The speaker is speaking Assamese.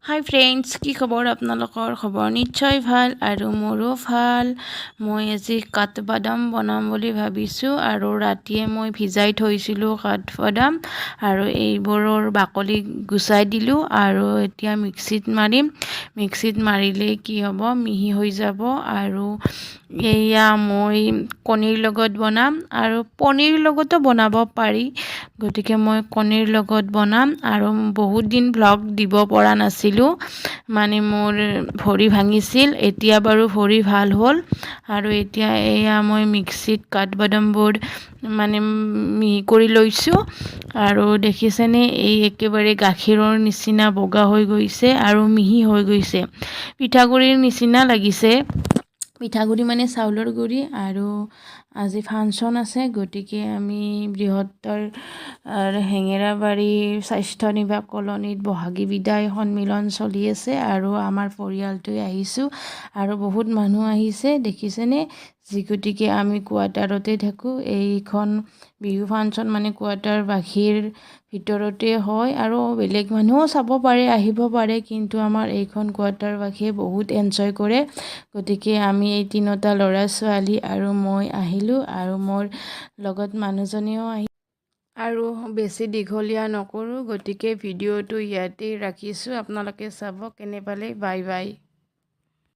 হাই ফ্ৰেণ্ডছ, কি খবৰ? আপোনালোকৰ খবৰ নিশ্চয় ভাল আৰু মোৰো ভাল। মই আজি কাঠবাদাম বনাম বুলি ভাবিছোঁ আৰু ৰাতিয়ে মই ভিজাই থৈছিলোঁ কাঠবাদাম আৰু এইবোৰৰ বাকলি গুচাই দিলোঁ আৰু এতিয়া মিক্সিত মাৰিম। মিক্সিত মাৰিলে কি হ'ব, মিহি হৈ যাব। আৰু এয়া মই কণীৰ লগত বনাম আৰু পনীৰ লগতো বনাব পাৰি, গতিকে মই কণীৰ লগত বনাম। আৰু বহুত দিন ভ্লগ দিব পৰা নাছিলোঁ, মানে মোৰ ভৰি ভাঙিছিল। এতিয়া বাৰু ভৰি ভাল হ'ল আৰু এতিয়া এয়া মই মিক্সিত কাঠবাদামবোৰ মানে মিহি কৰি লৈছোঁ আৰু দেখিছেনে, এই একেবাৰে গাখীৰৰ নিচিনা বগা হৈ গৈছে আৰু মিহি হৈ গৈছে, পিঠাগুড়িৰ নিচিনা লাগিছে। পিঠাগুড়ি মানে চাউলৰ গুড়ি। আৰু আজি ফাংচন আছে, গতিকে আমি বৃহত্তৰ হেঙেৰাবাৰী স্বাস্থ্য নিবাস কলনীত বহাগী বিদায় সন্মিলন চলি আছে আৰু আমাৰ পৰিয়ালটোৱে আহিছোঁ আৰু বহুত মানুহ আহিছে, দেখিছেনে। গতিকে আমি কোৱাৰ্টাৰতে থাকোঁ। এইখন বিহু ফাংচন মানে কোৱাৰ্টাৰবাসীৰ ভিতৰতে হয় আৰু বেলেগ মানুহো চাব পাৰে, আহিব পাৰে, কিন্তু আমাৰ এইখন কোৱাৰ্টাৰবাসীয়ে বহুত এনজয় কৰে। গতিকে আমি এই তিনিটা ল'ৰা ছোৱালী আৰু মই আহিলোঁ আৰু মোৰ লগত মানুহজনেও আৰু বেছি দীঘলীয়া নকৰোঁ, গতিকে ভিডিঅ'টো ইয়াতেই ৰাখিছোঁ। আপোনালোকে চাব, কেনে পালে। Bye bye.